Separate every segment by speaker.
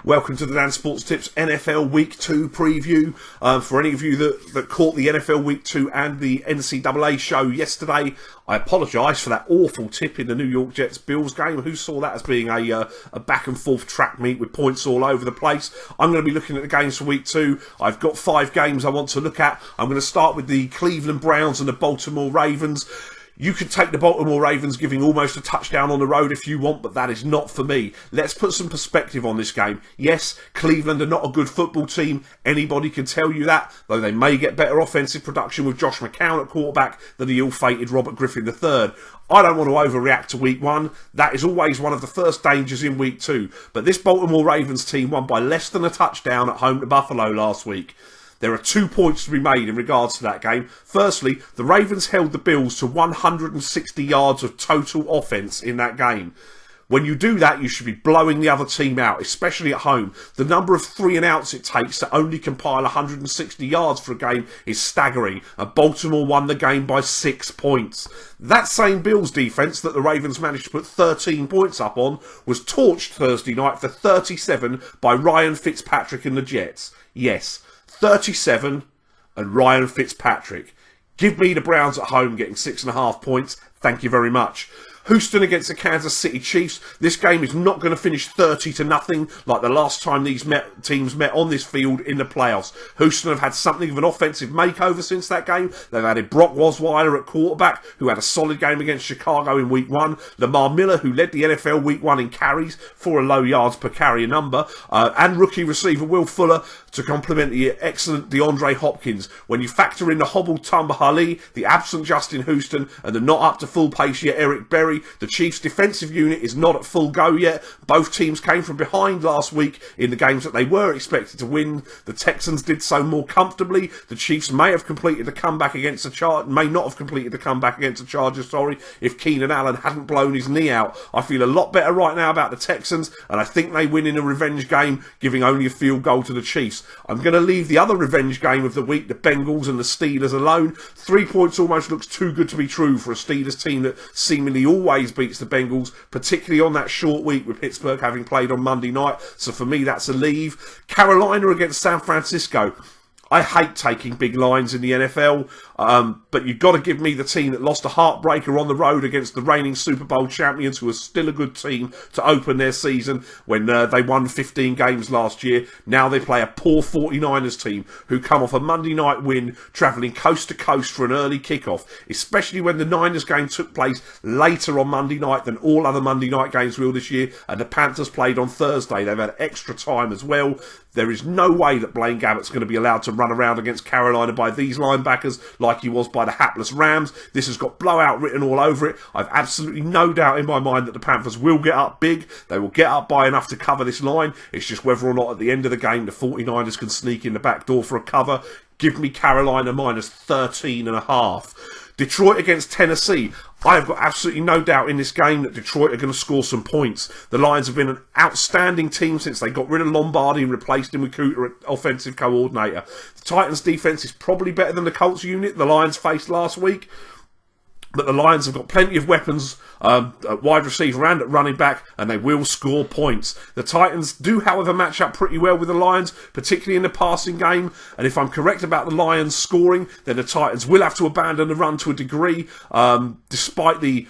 Speaker 1: Welcome to the Dan Sports Tips NFL Week 2 preview. For any of you that caught the NFL Week 2 and the NCAA show yesterday, I apologise for that awful tip in the New York Jets-Bills game. Who saw that as being a back-and-forth track meet with points all over the place? I'm going to be looking at the games for Week 2. I've got 5 games I want to look at. I'm going to start with the Cleveland Browns and the Baltimore Ravens. You could take the Baltimore Ravens giving almost a touchdown on the road if you want, but that is not for me. Let's put some perspective on this game. Yes, Cleveland are not a good football team. Anybody can tell you that, though they may get better offensive production with Josh McCown at quarterback than the ill-fated Robert Griffin III. I don't want to overreact to Week 1. That is always one of the first dangers in Week 2. But this Baltimore Ravens team won by less than a touchdown at home to Buffalo last week. There are 2 points to be made in regards to that game. Firstly, the Ravens held the Bills to 160 yards of total offence in that game. When you do that, you should be blowing the other team out, especially at home. The number of 3 and outs it takes to only compile 160 yards for a game is staggering, and Baltimore won the game by 6 points. That same Bills defence that the Ravens managed to put 13 points up on was torched Thursday night for 37 by Ryan Fitzpatrick and the Jets. Yes, 37 and Ryan Fitzpatrick. Give me the Browns at home getting 6.5 points. Thank you very much. Houston against the Kansas City Chiefs. This game is not going to finish 30-0 like the last time these teams met on this field in the playoffs. Houston have had something of an offensive makeover since that game. They've added Brock Osweiler at quarterback, who had a solid game against Chicago in Week 1. Lamar Miller, who led the NFL Week 1 in carries for a low yards per carry number. And rookie receiver Will Fuller to complement the excellent DeAndre Hopkins. When you factor in the hobbled Tamba Hali, the absent Justin Houston, and the not up to full pace yet Eric Berry, the Chiefs' defensive unit is not at full go yet. Both teams came from behind last week in the games that they were expected to win. The Texans did so more comfortably. The Chiefs may have completed the comeback against the Chargers, if Keenan Allen hadn't blown his knee out. I feel a lot better right now about the Texans, and I think they win in a revenge game, giving only a field goal to the Chiefs. I'm going to leave the other revenge game of the week, the Bengals and the Steelers, alone. 3 points almost looks too good to be true for a Steelers team that seemingly always beats the Bengals, particularly on that short week with Pittsburgh having played on Monday night. So for me, that's a leave. Carolina against San Francisco. I hate taking big lines in the NFL, but you've got to give me the team that lost a heartbreaker on the road against the reigning Super Bowl champions, who are still a good team to open their season when they won 15 games last year. Now they play a poor 49ers team who come off a Monday night win, travelling coast to coast for an early kickoff, especially when the Niners game took place later on Monday night than all other Monday night games will this year, and the Panthers played on Thursday. They've had extra time as well. There is no way that Blaine Gabbert's going to be allowed to run around against Carolina by these linebackers like he was by the hapless Rams. This has got blowout written all over it. I've absolutely no doubt in my mind that the Panthers will get up big. They will get up by enough to cover this line. It's just whether or not at the end of the game the 49ers can sneak in the back door for a cover. Give me Carolina minus 13.5. Detroit against Tennessee. I have got absolutely no doubt in this game that Detroit are going to score some points. The Lions have been an outstanding team since they got rid of Lombardi and replaced him with Cooter, offensive coordinator. The Titans' defense is probably better than the Colts unit the Lions faced last week. But the Lions have got plenty of weapons at wide receiver and at running back, and they will score points. The Titans do, however, match up pretty well with the Lions, particularly in the passing game. And if I'm correct about the Lions scoring, then the Titans will have to abandon the run to a degree, despite the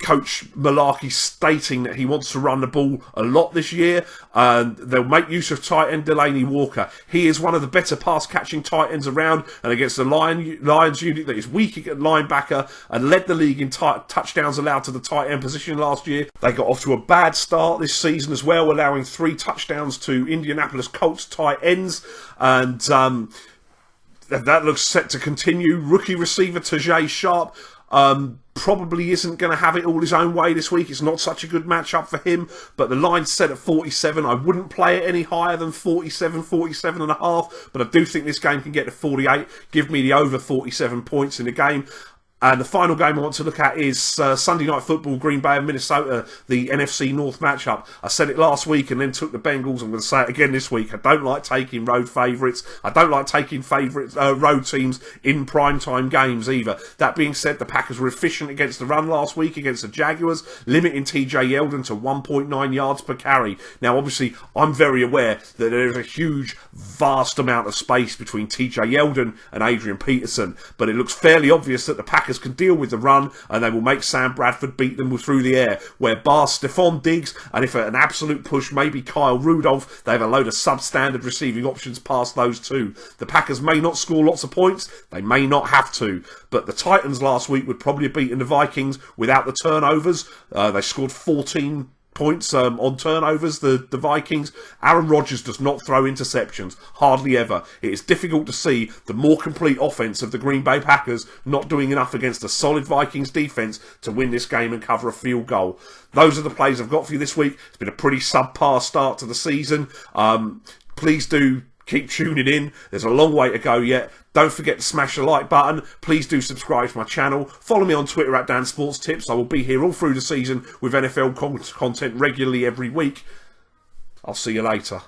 Speaker 1: Coach Malarkey stating that he wants to run the ball a lot this year. They'll make use of tight end Delaney Walker. He is one of the better pass-catching tight ends around, and against the Lions unit that is weak at linebacker and led the league in touchdowns allowed to the tight end position last year. They got off to a bad start this season as well, allowing 3 touchdowns to Indianapolis Colts tight ends, and that looks set to continue. Rookie receiver Tajay Sharp probably isn't going to have it all his own way this week. It's not such a good matchup for him, but the line's set at 47. I wouldn't play it any higher than 47.5, but I do think this game can get to 48. Give me the over 47 points in the game. And the final game I want to look at is Sunday Night Football, Green Bay and Minnesota, the NFC North matchup. I said it last week and then took the Bengals. I'm going to say it again this week. I don't like taking road favourites. I don't like taking road teams in primetime games either. That being said, the Packers were efficient against the run last week against the Jaguars, limiting TJ Yeldon to 1.9 yards per carry. Now, obviously, I'm very aware that there is a huge, vast amount of space between TJ Yeldon and Adrian Peterson, but it looks fairly obvious that the Packers can deal with the run and they will make Sam Bradford beat them through the air, where bar Stephon Diggs and if an absolute push maybe Kyle Rudolph, they have a load of substandard receiving options past those two. The Packers may not score lots of points, they may not have to, but the Titans last week would probably have beaten the Vikings without the turnovers. They scored 14 points on turnovers, the Vikings. Aaron Rodgers does not throw interceptions, hardly ever. It is difficult to see the more complete offense of the Green Bay Packers not doing enough against a solid Vikings defense to win this game and cover a field goal. Those are the plays I've got for you this week. It's been a pretty subpar start to the season. Please do keep tuning in. There's a long way to go yet. Don't forget to smash the like button. Please do subscribe to my channel. Follow me on Twitter at dansports.tips. I will be here all through the season with NFL content regularly every week. I'll see you later.